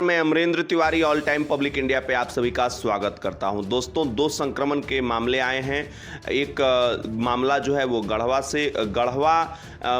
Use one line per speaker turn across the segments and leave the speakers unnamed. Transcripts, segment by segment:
मैं Amrendra Tiwari all time public India पे आप सभी का स्वागत करता हूं। दोस्तों, दो संक्रमण के मामले आए हैं। एक मामला जो है वो गढ़वा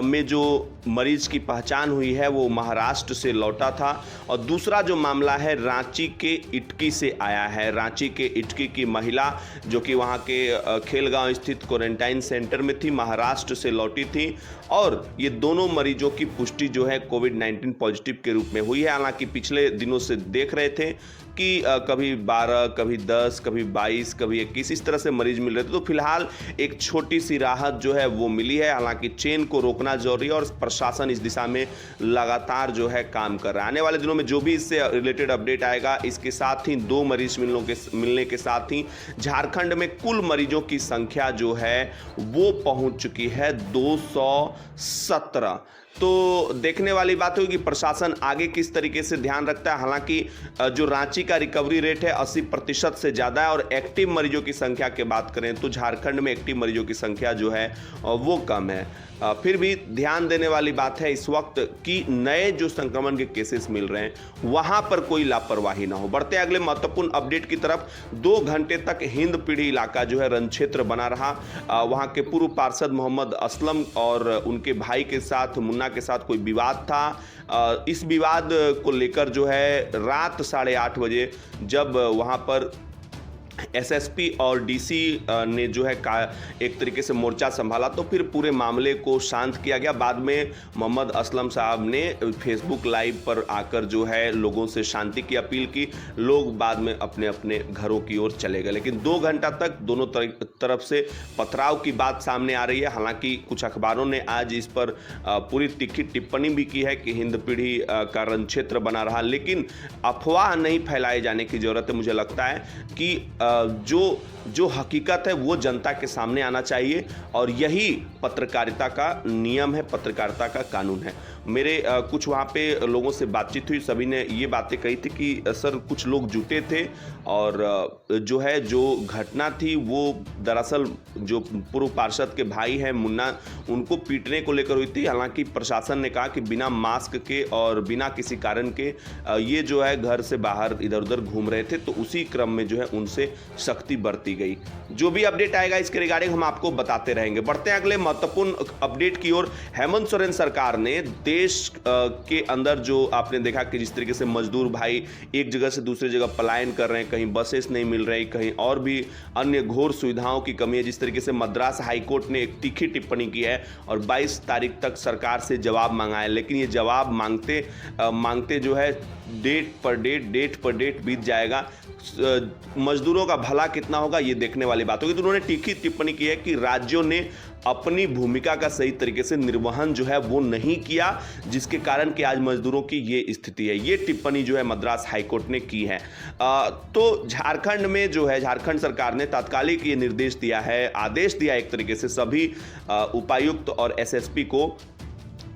में जो मरीज की पहचान हुई है वो महाराष्ट्र से लौटा था, और दूसरा जो मामला है रांची के इटकी से आया है। रांची के इटकी की महिला जो कि वहां के खेलगांव स्थित क्वारंटाइन सेंटर में थी, महाराष्ट्र से लौटी थी, और ये दोनों मरीजों की पुष्टि जो है कोविड-19 पॉजिटिव के रूप में हुई है। हालांकि पिछले दिनों से देख रहे थे कि कभी 12, कभी 10, कभी 22, कभी 21 इस तरह से मरीज मिल रहे थे। तो फिलहाल एक छोटी सी राहत जो है वो मिली है। हालांकि चेन को रोकना जरूरी है और प्रशासन इस दिशा में लगातार जो है काम कर रहा है। आने वाले दिनों में जो भी इससे रिलेटेड अपडेट आएगा, इसके साथ ही 2 मरीज मिलने के साथ ही झारखंड में कुल मरीजों की संख्या जो है वो पहुंच चुकी है 217। तो देखने वाली बात होगी कि प्रशासन आगे किस तरीके से ध्यान रखता है। हालांकि जो रांची का रिकवरी रेट है 80% से ज़्यादा है, और एक्टिव मरीजों की संख्या की बात करें तो झारखंड में एक्टिव मरीजों की संख्या जो है वो कम है। फिर भी ध्यान देने वाली बात है इस वक्त कि नए जो संक्रमण के केसेस मिल रहे हैं वहां पर कोई लापरवाही ना हो। बढ़ते अगले महत्वपूर्ण अपडेट की तरफ। 2 घंटे तक हिंद पीढ़ी इलाका जो है रण क्षेत्र बना रहा। वहां के पूर्व पार्षद मोहम्मद असलम और उनके भाई के साथ, मुन्ना के साथ कोई विवाद था। इस विवाद को लेकर जो है रात 8:30 बजे जब वहां पर एसएसपी और डीसी ने जो है एक तरीके से मोर्चा संभाला, तो फिर पूरे मामले को शांत किया गया। बाद में मोहम्मद असलम साहब ने फेसबुक लाइव पर आकर जो है लोगों से शांति की अपील की। लोग बाद में अपने अपने घरों की ओर चले गए, लेकिन 2 घंटा तक दोनों तरफ से पथराव की बात सामने आ रही है। हालांकि कुछ अखबारों ने आज इस पर पूरी तीखी टिप्पणी भी की है कि हिंद पीढ़ी का रण क्षेत्र बना रहा, लेकिन अफवाह नहीं फैलाए जाने की जरूरत है। मुझे लगता है कि जो हकीकत है वो जनता के सामने आना चाहिए, और यही पत्रकारिता का नियम है, पत्रकारिता का कानून है। मेरे कुछ वहाँ पे लोगों से बातचीत हुई, सभी ने ये बातें कही थी कि सर कुछ लोग जुटे थे, और जो घटना थी वो दरअसल जो पूर्व पार्षद के भाई हैं मुन्ना, उनको पीटने को लेकर हुई थी। हालांकि प्रशासन ने कहा कि बिना मास्क के और बिना किसी कारण के ये जो है घर से बाहर इधर उधर घूम रहे थे, तो उसी क्रम में जो है उनसे सख्ती बरती गई। जो भी अपडेट आएगा इसके रिगार्डिंग हम आपको बताते रहेंगे। बढ़ते हैं अगले महत्वपूर्ण अपडेट की ओर। हेमंत सोरेन सरकार ने देश के अंदर जो आपने देखा कि जिस तरीके से मजदूर भाई एक जगह से दूसरी जगह पलायन कर रहे हैं, कहीं बसेस नहीं मिल रही, कहीं और भी अन्य घोर सुविधाओं की कमी है, जिस तरीके से मद्रास हाईकोर्ट ने एक तीखी टिप्पणी की है और 22 तारीख तक सरकार से जवाब मांगा है। लेकिन ये जवाब मांगते जो है डेट पर डेट बीत जाएगा। मजदूरों का भला कितना होगा ये देखने वाली बात होगी। तो उन्होंने तीखी टिप्पणी की है कि राज्यों ने अपनी भूमिका का सही तरीके से निर्वहन जो है वो नहीं किया, जिसके कारण कि आज मजदूरों की ये स्थिति है। ये टिप्पणी जो है मद्रास हाईकोर्ट ने की है। तो झारखंड में जो है झारखंड सरकार ने तात्कालिक ये निर्देश दिया है, आदेश दिया एक तरीके से सभी उपायुक्त और एसएसपी को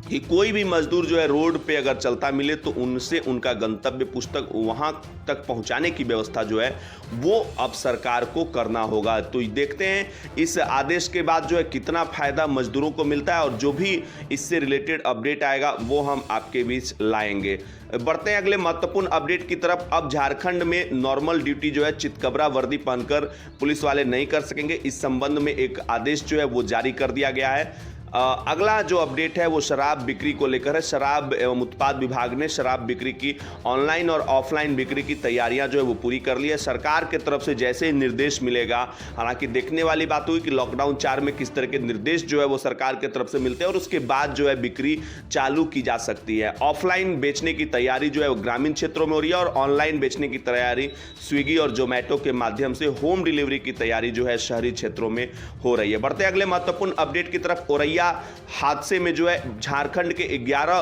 कि कोई भी मजदूर जो है रोड पे अगर चलता मिले तो उनसे उनका गंतव्य पुस्तक वहां तक पहुंचाने की व्यवस्था जो है वो अब सरकार को करना होगा। तो देखते हैं इस आदेश के बाद जो है कितना फायदा मजदूरों को मिलता है, और जो भी इससे रिलेटेड अपडेट आएगा वो हम आपके बीच लाएंगे। बढ़ते हैं अगले महत्वपूर्ण अपडेट की तरफ। अब झारखंड में नॉर्मल ड्यूटी जो है चितकबरा वर्दी पहनकर पुलिस वाले नहीं कर सकेंगे। इस संबंध में एक आदेश जो है वो जारी कर दिया गया है। अगला जो अपडेट है वो शराब बिक्री को लेकर है। शराब एवं उत्पाद विभाग ने शराब बिक्री की ऑनलाइन और ऑफलाइन बिक्री की तैयारियां जो है वो पूरी कर ली है सरकार की तरफ से, जैसे ही निर्देश मिलेगा। हालांकि देखने वाली बात हुई कि लॉकडाउन 4 में किस तरह के निर्देश जो है वो सरकार की तरफ से मिलते हैं, और उसके बाद जो है बिक्री चालू की जा सकती है। ऑफलाइन बेचने की तैयारी जो है वो ग्रामीण क्षेत्रों में हो रही है, और ऑनलाइन बेचने की तैयारी स्विगी और जोमेटो के माध्यम से होम डिलीवरी की तैयारी जो है शहरी क्षेत्रों में हो रही है। बढ़ते अगले महत्वपूर्ण अपडेट की तरफ। औरैया हादसे में जो है झारखंड के 11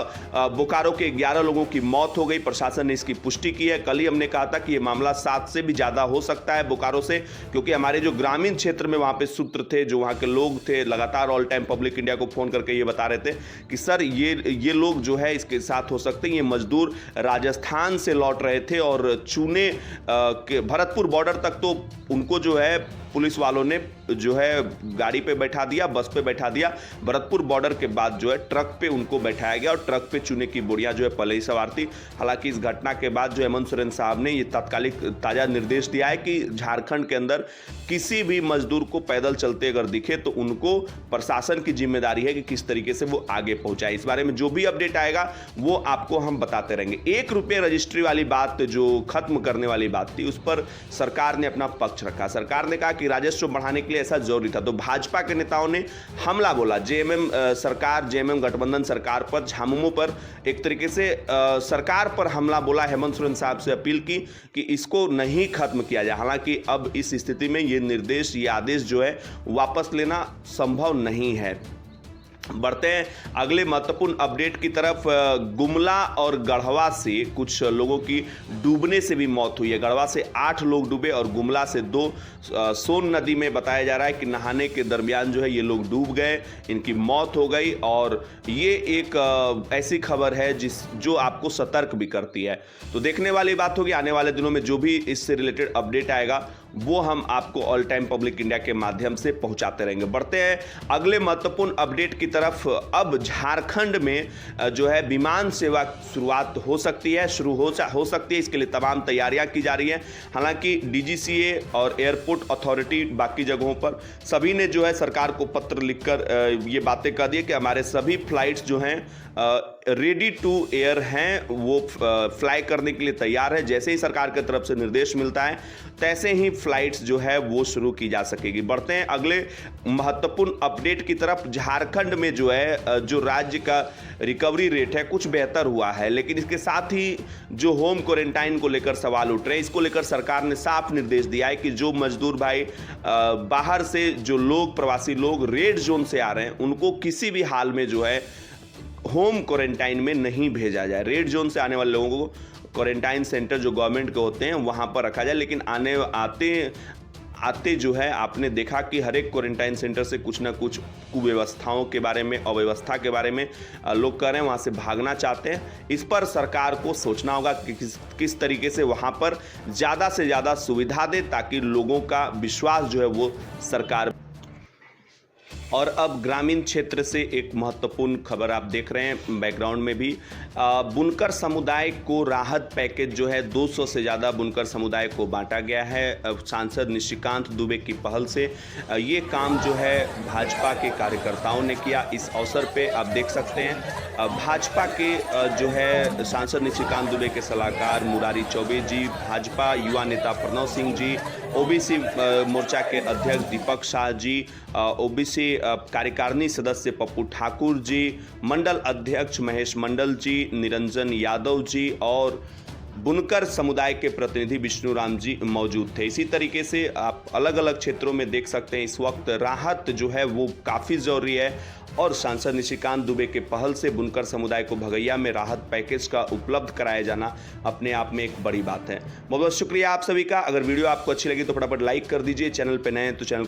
बोकारो के 11 लोगों की मौत हो गई। प्रशासन ने इसकी पुष्टि की है। कल ही हमने कहा था कि यह मामला 7 से भी ज्यादा हो सकता है बोकारो से, क्योंकि हमारे जो ग्रामीण क्षेत्र में वहां पे सूत्र थे, जो वहां के लोग थे, लगातार ऑल टाइम पब्लिक इंडिया को फोन करके ये बता रहे थे कि सर ये लोग जो है इसके साथ हो सकते हैं। ये मजदूर राजस्थान से लौट रहे थे और चूने के भरतपुर बॉर्डर तक तो उनको जो है पुलिस वालों ने जो है गाड़ी पे बैठा दिया, बस पे बैठा दिया। भरतपुर बॉर्डर के बाद जो है ट्रक पे उनको बैठाया गया और ट्रक पे चूने की बोरियां जो है पहले ही सवार थी। हालांकि इस घटना के बाद जो हेमंत सोरेन साहब ने ये तात्कालिक ताजा निर्देश दिया है कि झारखंड के अंदर किसी भी मजदूर को पैदल चलते अगर दिखे तो उनको प्रशासन की जिम्मेदारी है कि किस तरीके से वो आगे पहुंचाए। इस बारे में जो भी अपडेट आएगा वो आपको हम बताते रहेंगे। 1 रुपये रजिस्ट्री वाली बात जो खत्म करने वाली बात थी उस पर सरकार ने अपना पक्ष रखा। सरकार ने कहा कि राजस्व बढ़ाने के लिए ऐसा जरूरी था, तो भाजपा के नेताओं ने हमला बोला जेएमएम सरकार, जेएमएम गठबंधन सरकार पर, झामुमो पर, एक तरीके से सरकार पर हमला बोला। हेमंत सोरेन साहब से अपील की कि इसको नहीं खत्म किया जाए। हालांकि अब इस स्थिति में ये निर्देश, ये आदेश जो है वापस लेना संभव नहीं है। बढ़ते हैं अगले महत्वपूर्ण अपडेट की तरफ। गुमला और गढ़वा से कुछ लोगों की डूबने से भी मौत हुई है। गढ़वा से 8 लोग डूबे और गुमला से 2 सोन नदी में बताया जा रहा है कि नहाने के दरमियान जो है ये लोग डूब गए, इनकी मौत हो गई। और ये एक ऐसी खबर है जो आपको सतर्क भी करती है। तो देखने वाली बात होगी, आने वाले दिनों में जो भी इससे रिलेटेड अपडेट आएगा वो हम आपको ऑल टाइम पब्लिक इंडिया के माध्यम से पहुंचाते रहेंगे। बढ़ते हैं अगले महत्वपूर्ण अपडेट की तरफ। अब झारखंड में जो है विमान सेवा शुरुआत हो सकती है, शुरू हो सकती है। इसके लिए तमाम तैयारियां की जा रही हैं। हालांकि डीजीसीए और एयरपोर्ट अथॉरिटी बाकी जगहों पर सभी ने जो है सरकार को पत्र लिखकर ये बातें कह दी है कि हमारे सभी फ्लाइट्स जो हैं रेडी टू एयर हैं, वो फ्लाई करने के लिए तैयार है। जैसे ही सरकार की तरफ से निर्देश मिलता है तैसे ही फ्लाइट्स जो है वो शुरू की जा सकेगी। बढ़ते हैं अगले महत्वपूर्ण अपडेट की तरफ। झारखंड में जो है जो राज्य का रिकवरी रेट है कुछ बेहतर हुआ है, लेकिन इसके साथ ही जो होम क्वारंटाइन को लेकर सवाल उठ रहे हैं, इसको लेकर सरकार ने साफ निर्देश दिया है कि जो मजदूर भाई बाहर से जो लोग, प्रवासी लोग रेड जोन से आ रहे हैं, उनको किसी भी हाल में जो है होम क्वारंटाइन में नहीं भेजा जाए। रेड जोन से आने वाले लोगों को क्वारंटाइन सेंटर जो गवर्नमेंट के होते हैं वहां पर रखा जाए, लेकिन आते जो है आपने देखा कि हर एक क्वारंटाइन सेंटर से कुछ ना कुछ कुव्यवस्थाओं के बारे में, अव्यवस्था के बारे में लोग कह रहे हैं, वहाँ से भागना चाहते हैं। इस पर सरकार को सोचना होगा कि किस तरीके से वहाँ पर ज़्यादा से ज़्यादा सुविधा दे ताकि लोगों का विश्वास जो है वो सरकार। और अब ग्रामीण क्षेत्र से एक महत्वपूर्ण खबर आप देख रहे हैं बैकग्राउंड में भी। बुनकर समुदाय को राहत पैकेज जो है 200 से ज़्यादा बुनकर समुदाय को बांटा गया है। सांसद निशिकांत दुबे की पहल से ये काम जो है भाजपा के कार्यकर्ताओं ने किया। इस अवसर पे आप देख सकते हैं भाजपा के जो है सांसद निशिकांत दुबे के सलाहकार मुरारी चौबे जी, भाजपा युवा नेता प्रणव सिंह जी, ओबीसी मोर्चा के अध्यक्ष दीपक शाह जी, ओबीसी कार्यकारिणी सदस्य पप्पू ठाकुर जी, मंडल अध्यक्ष महेश मंडल जी, निरंजन यादव जी और बुनकर समुदाय के प्रतिनिधि विष्णुराम जी मौजूद थे। इसी तरीके से आप अलग अलग क्षेत्रों में देख सकते हैं इस वक्त राहत जो है वो काफ़ी ज़रूरी है और सांसद निशिकांत दुबे के पहल से बुनकर समुदाय को भगैया में राहत पैकेज का उपलब्ध कराया जाना अपने आप में एक बड़ी बात है। बहुत बहुत शुक्रिया आप सभी का। अगर वीडियो आपको अच्छी लगी तो फटाफट लाइक कर दीजिए। चैनल पर नए हैं तो चैनल